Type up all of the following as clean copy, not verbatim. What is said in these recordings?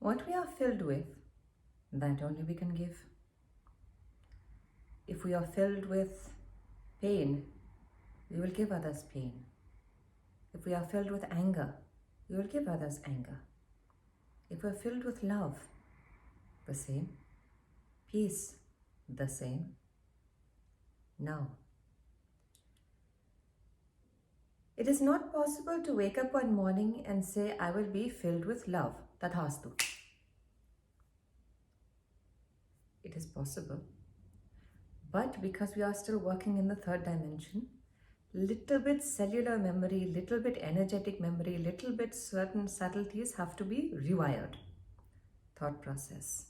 What we are filled with, that only we can give. If we are filled with pain, we will give others pain. If we are filled with anger, we will give others anger. If we are filled with love, the same. Peace, the same. Now, it is not possible to wake up one morning and say, I will be filled with love. Tathastu. It is possible. But because we are still working in the third dimension, little bit cellular memory, little bit energetic memory, little bit certain subtleties have to be rewired. Thought process,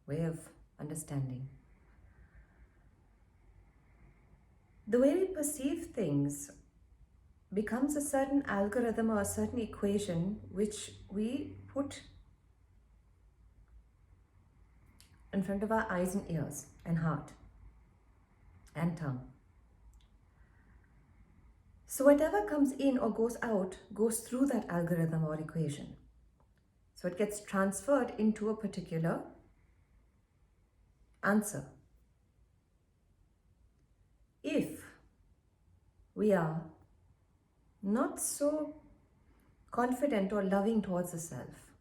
way of understanding. The way we perceive things becomes a certain algorithm or a certain equation which we put in front of our eyes and ears and heart and tongue. So whatever comes in or goes out goes through that algorithm or equation. So it gets transferred into a particular answer. If we are not so confident or loving towards the self,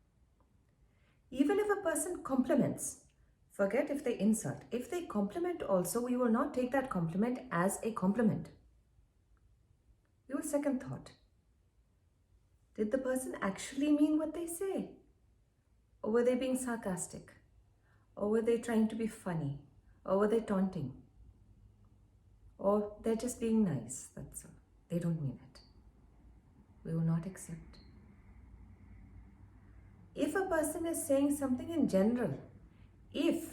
even if a person compliments, forget if they insult. If they compliment also, we will not take that compliment as a compliment. We will second thought. Did the person actually mean what they say? Or were they being sarcastic? Or were they trying to be funny? Or were they taunting? Or they're just being nice, that's all. They don't mean it. We will not accept. If a person is saying something in general, if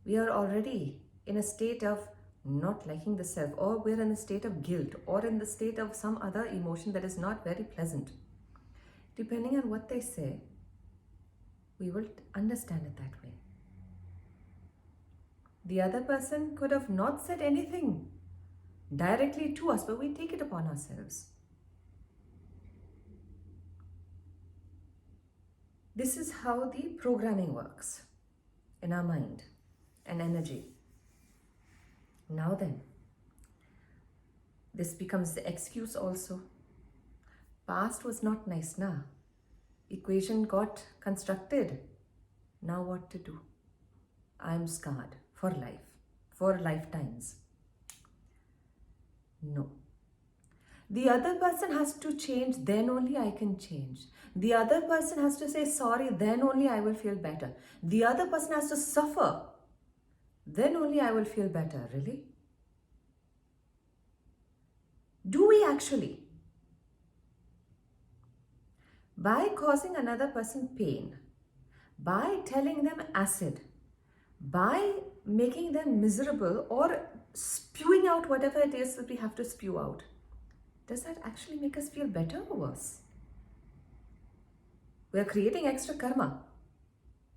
we are already in a state of not liking the self, or we're in a state of guilt, or in the state of some other emotion that is not very pleasant, depending on what they say, we will understand it that way. The other person could have not said anything directly to us, but we take it upon ourselves. This is how the programming works in our mind and energy. Now then, this becomes the excuse also. Past was not nice, na? Equation got constructed. Now what to do? I am scarred for life, for lifetimes. No. The other person has to change, then only I can change. The other person has to say sorry, then only I will feel better. The other person has to suffer, then only I will feel better. Really? Do we actually? By causing another person pain, by telling them acid, by making them miserable or spewing out whatever it is that we have to spew out, does that actually make us feel better or worse? We are creating extra karma.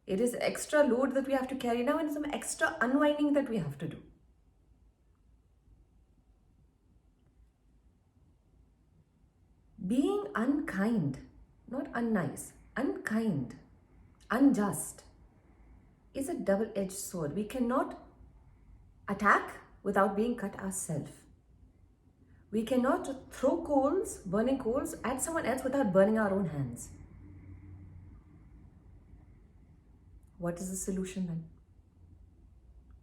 It is extra load that we have to carry now and some extra unwinding that we have to do. Being unkind, not unnice, unkind, unjust is a double-edged sword. We cannot attack without being cut ourselves. We cannot throw coals, burning coals at someone else without burning our own hands. What is the solution then?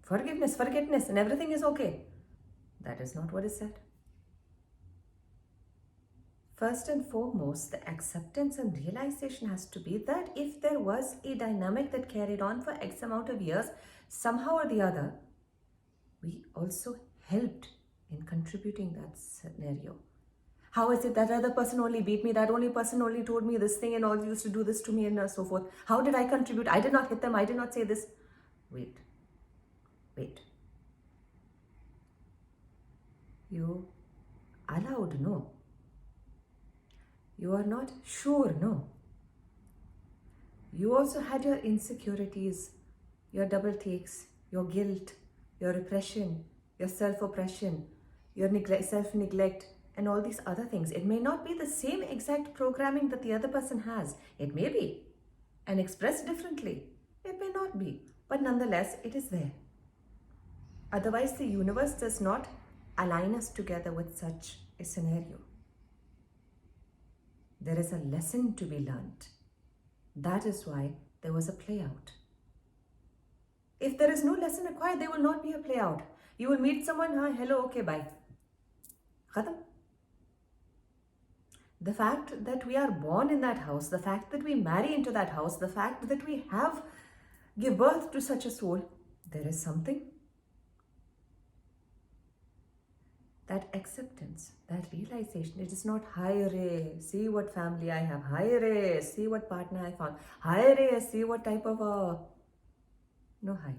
Forgiveness, and everything is okay. That is not what is said. First and foremost, the acceptance and realization has to be that if there was a dynamic that carried on for X amount of years, somehow or the other, we also helped in contributing that scenario. How is it that other person only beat me, that only person only told me this thing and all used to do this to me and so forth? How did I contribute? I did not hit them, I did not say this. Wait. You allowed, no. You are not sure, no. You also had your insecurities, your double takes, your guilt, your repression, your self-oppression, your self-neglect, and all these other things. It may not be the same exact programming that the other person has. It may be. and expressed differently. It may not be, but nonetheless, it is there. Otherwise, the universe does not align us together with such a scenario. There is a lesson to be learned. That is why there was a play out. If there is no lesson acquired, there will not be a play out. You will meet someone, hello, okay, bye. Khatam. The fact that we are born in that house, the fact that we marry into that house, the fact that we give birth to such a soul, there is something. That acceptance, that realization, it is not hi re, see what family I have, hi re, see what partner I found, hi re, see what type of no hi.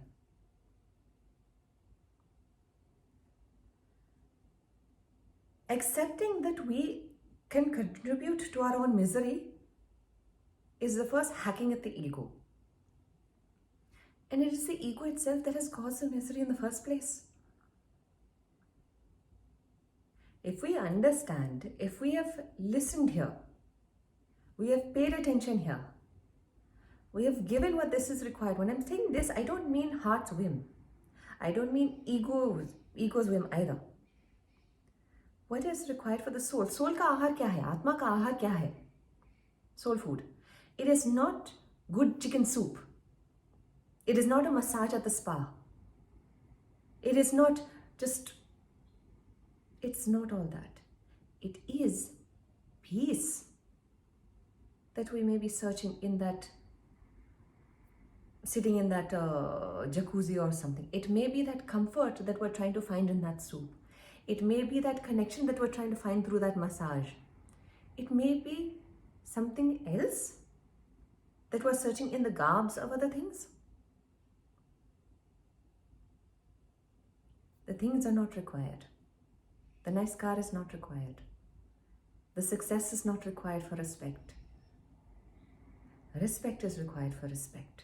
Accepting that we can contribute to our own misery is the first hacking at the ego. And it is the ego itself that has caused the misery in the first place. If we understand, if we have listened here, we have paid attention here, we have given what this is required. When I'm saying this, I don't mean heart's whim. I don't mean ego's whim either. What is required for the soul? Soul ka ahar kya hai? Atma ka ahar kya hai? Soul food. It is not good chicken soup. It is not a massage at the spa. It is not just... It's not all that. It is peace that we may be searching in that, sitting in that jacuzzi or something. It may be that comfort that we're trying to find in that soup. It may be that connection that we're trying to find through that massage. It may be something else that we're searching in the garbs of other things. The things are not required. The nice car is not required. The success is not required for respect. Respect is required for respect.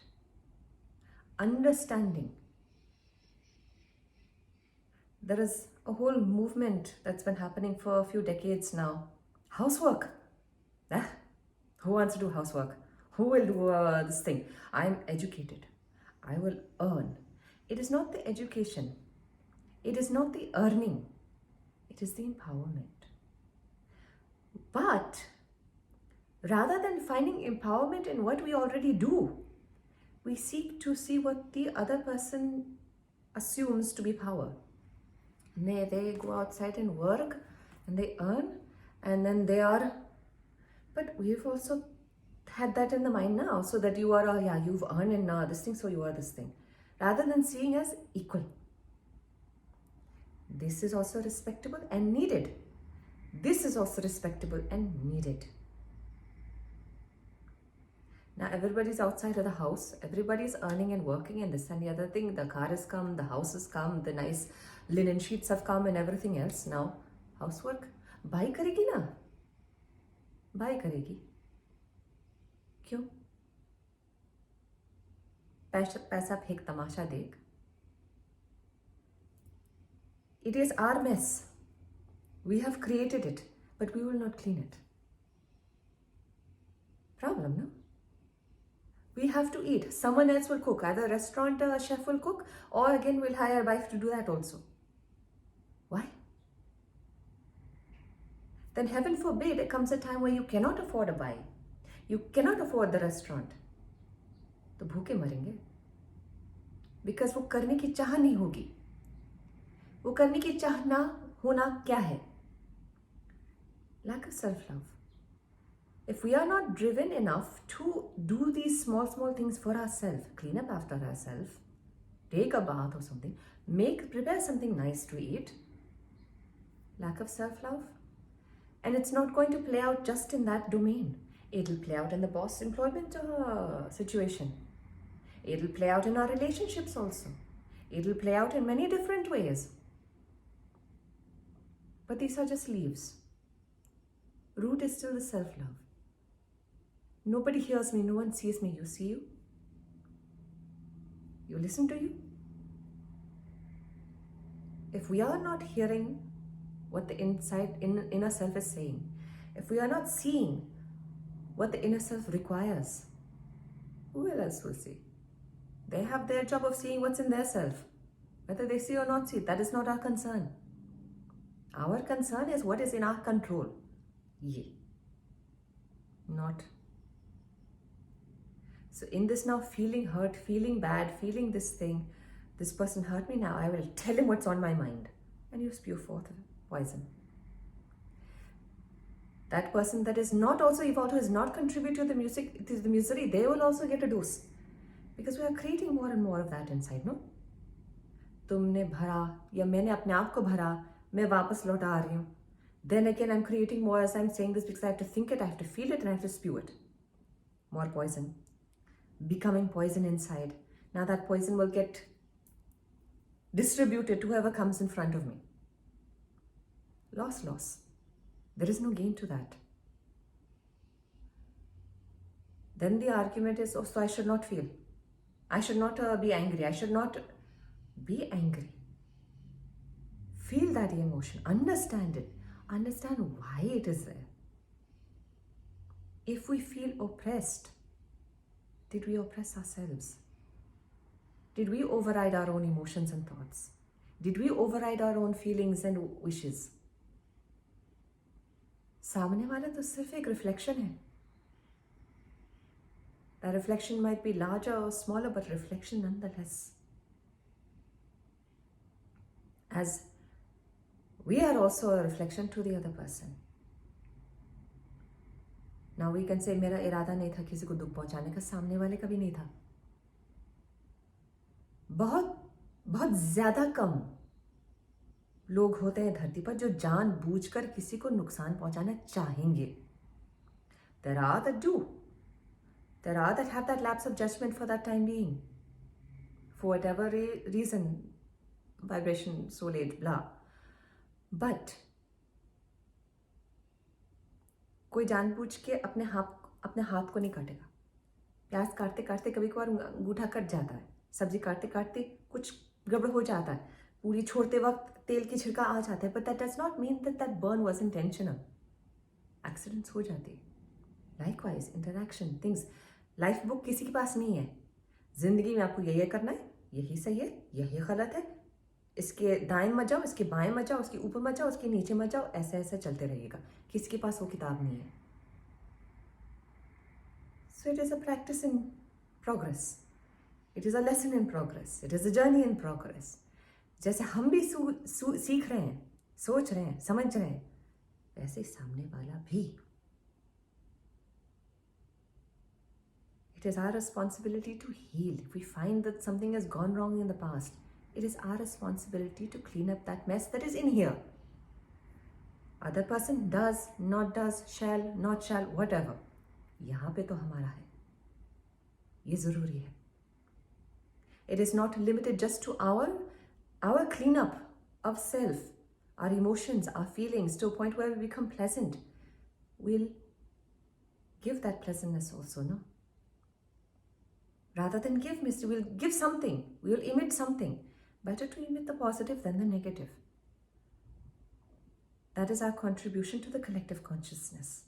Understanding. There is a whole movement that's been happening for a few decades now. Housework. Who wants to do housework? Who will do this thing? I'm educated. I will earn. It is not the education. It is not the earning. It is the empowerment. But rather than finding empowerment in what we already do, we seek to see what the other person assumes to be power. They go outside and work and they earn and then they are... But we've also had that in the mind now, so that you are, you've earned and this thing, so you are this thing. Rather than seeing as equal. This is also respectable and needed. This is also respectable and needed. Now everybody's outside of the house. Everybody's earning and working and this and the other thing. The car has come, the house has come, the nice linen sheets have come and everything else. Now, housework. Bhai karegi na? Bhai karegi. Kyun? Paisa phek tamasha dekh. It is our mess. We have created it, but we will not clean it. Problem, no? We have to eat. Someone else will cook. Either a restaurant chef will cook, or again we'll hire a wife to do that also. Why? Then heaven forbid, it comes a time where you cannot afford a wife. You cannot afford the restaurant. तो भूखे मरेंगे. Because वो करने की चाह नहीं होगी. वो करने की चाह ना होना क्या है? Lack of self-love. If we are not driven enough to do these small things for ourselves, clean up after ourselves, take a bath or something, prepare something nice to eat, lack of self-love. And it's not going to play out just in that domain. It'll play out in the boss employment situation. It'll play out in our relationships also. It'll play out in many different ways. But these are just leaves. Root is still the self-love. Nobody hears me, no one sees me. You see you? You listen to you? If we are not hearing what the inner self is saying, if we are not seeing what the inner self requires, Who else will see? They have their job of seeing what's in their self. Whether they see or not see, that is not our concern. Our concern is what is in our control. Ye. Not. So in this now feeling hurt, feeling bad, feeling this thing, this person hurt me, now I will tell him what's on my mind. And you spew forth poison. That person that is not also evolved, who has not contributed to the misery, they will also get a dose. Because we are creating more and more of that inside, no? तुमने भरा या मैंने अपने आप को भरा, मैं वापस लौटा रही हूँ. Then again I'm creating more as I'm saying this because I have to think it, I have to feel it, and I have to spew it. More poison. Becoming poison inside. Now that poison will get distributed to whoever comes in front of me. Loss. There is no gain to that. Then the argument is, oh, so I should not feel. I should not be angry. I should not be angry. Feel that emotion. Understand it. Understand why it is there. If we feel oppressed, did we oppress ourselves? Did we override our own emotions and thoughts? Did we override our own feelings and wishes? सामने वाला तो सिर्फ एक reflection है. That reflection might be larger or smaller, but reflection nonetheless. As we are also a reflection to the other person. Now we can say, मेरा इरादा नहीं था किसी को दुख पहुंचाने का, सामने वाले का भी नहीं था. बहुत ज़्यादा कम लोग होते हैं धरती पर जो जानबूझकर किसी को नुकसान पहुंचाना चाहेंगे. There are that do. There are that have that lapse of judgment for that time being. For whatever reason, vibration, soul age, blah. But कोई जानबूझ के अपने हाथ को नहीं काटेगा. प्याज काटते काटते कभी कभार अंगूठा कट जाता है. सब्जी काटते काटते कुछ गड़बड़ हो जाता है. पूरी छोड़ते वक्त तेल की छिड़का आ जाता है. But that does not mean that burn was intentional. Accidents हो जाते हैं. Likewise, interaction, things. Life book किसी के पास नहीं है. जिंदगी में आपको यही करना है, यही सही है, यही गलत है, इसके दाएं मत जाओ, इसके बाएं मत जाओ, उसके ऊपर मत जाओ, उसके नीचे मत जाओ, ऐसे ऐसे चलते रहेगा. किसी के पास वो किताब नहीं है. So it is a practice in progress. It is a lesson in progress. It is a journey in progress. जैसे हम भी सीख रहे हैं, सोच रहे हैं, समझ रहे हैं, वैसे सामने वाला भी. It is our responsibility to heal. If we find that something has gone wrong in the past, it is our responsibility to clean up that mess that is in here. Other person does, not does, shall, not shall, whatever. यहाँ पे तो हमारा है. ये ज़रूरी है. It is not limited just to our cleanup of self, our emotions, our feelings, to a point where we become pleasant. We'll give that pleasantness also, no? Rather than give mystery, we'll give something. We'll emit something. Better to emit the positive than the negative. That is our contribution to the collective consciousness.